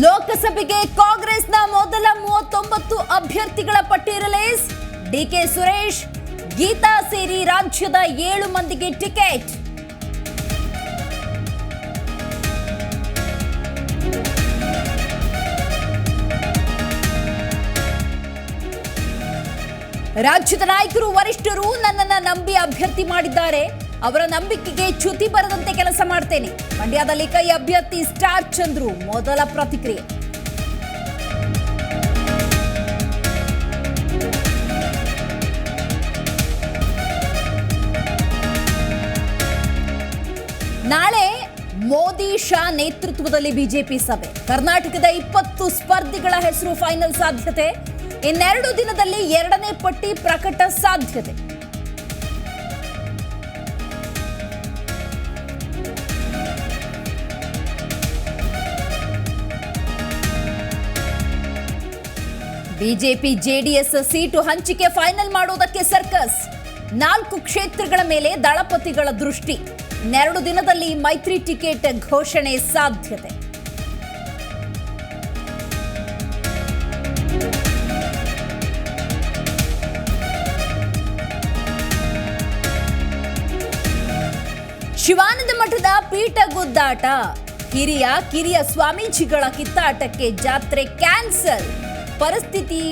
ಲೋಕಸಭೆಗೆ ಕಾಂಗ್ರೆಸ್ನ ಮೊದಲ 39 ಅಭ್ಯರ್ಥಿಗಳ ಪಟ್ಟಿ ರಿಲೀಸ್. ಡಿಕೆ ಸುರೇಶ್, ಗೀತಾ ಸೇರಿ ರಾಜ್ಯದ 7 ಮಂದಿಗೆ ಟಿಕೆಟ್. ರಾಜ್ಯದ ನಾಯಕರು ವರಿಷ್ಠರು ನನ್ನನ್ನು ನಂಬಿ ಅಭ್ಯರ್ಥಿ ಮಾಡಿದ್ದಾರೆ. ಅವರ ನಂಬಿಕೆಗೆ ಚ್ಯುತಿ ಬರದಂತೆ ಕೆಲಸ ಮಾಡ್ತೇನೆ. ಮಂಡ್ಯದಲ್ಲಿ ಕೈ ಅಭ್ಯರ್ಥಿ ಸ್ಟಾರ್ ಚಂದ್ರು ಮೊದಲ ಪ್ರತಿಕ್ರಿಯೆ. ನಾಳೆ ಮೋದಿ ಶಾ ನೇತೃತ್ವದಲ್ಲಿ ಬಿಜೆಪಿ ಸಭೆ. ಕರ್ನಾಟಕದ 20 ಸ್ಪರ್ಧಿಗಳ ಹೆಸರು ಫೈನಲ್ ಸಾಧ್ಯತೆ. ಇನ್ನೆರಡು ದಿನದಲ್ಲಿ 2ನೇ ಪಟ್ಟಿ ಪ್ರಕಟ ಸಾಧ್ಯತೆ. ಬಿಜೆಪಿ ಜೆಡಿಎಸ್ ಸೀಟು ಹಂಚಿಕೆ ಫೈನಲ್ ಮಾಡುವುದಕ್ಕೆ ಸರ್ಕಸ್. 4 ಕ್ಷೇತ್ರಗಳ ಮೇಲೆ ದಳಪತಿಗಳ ದೃಷ್ಟಿ. ಇನ್ನೆರಡು ದಿನದಲ್ಲಿ ಮೈತ್ರಿ ಟಿಕೆಟ್ ಘೋಷಣೆ ಸಾಧ್ಯತೆ. ಶಿವಾನಂದ ಮಠದ ಪೀಠ ಗುದ್ದಾಟ. ಕಿರಿಯ ಸ್ವಾಮೀಜಿಗಳ ಕಿತ್ತಾಟಕ್ಕೆ ಜಾತ್ರೆ ಕ್ಯಾನ್ಸಲ್. ಪರಿಸ್ಥಿತಿ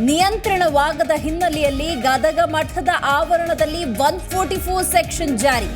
ನಿಯಂತ್ರಣವಾಗದ ಹಿನ್ನೆಲೆಯಲ್ಲಿ ಗದಗ ಮಠದ ಆವರಣದಲ್ಲಿ 144 ಸೆಕ್ಷನ್ ಜಾರಿ.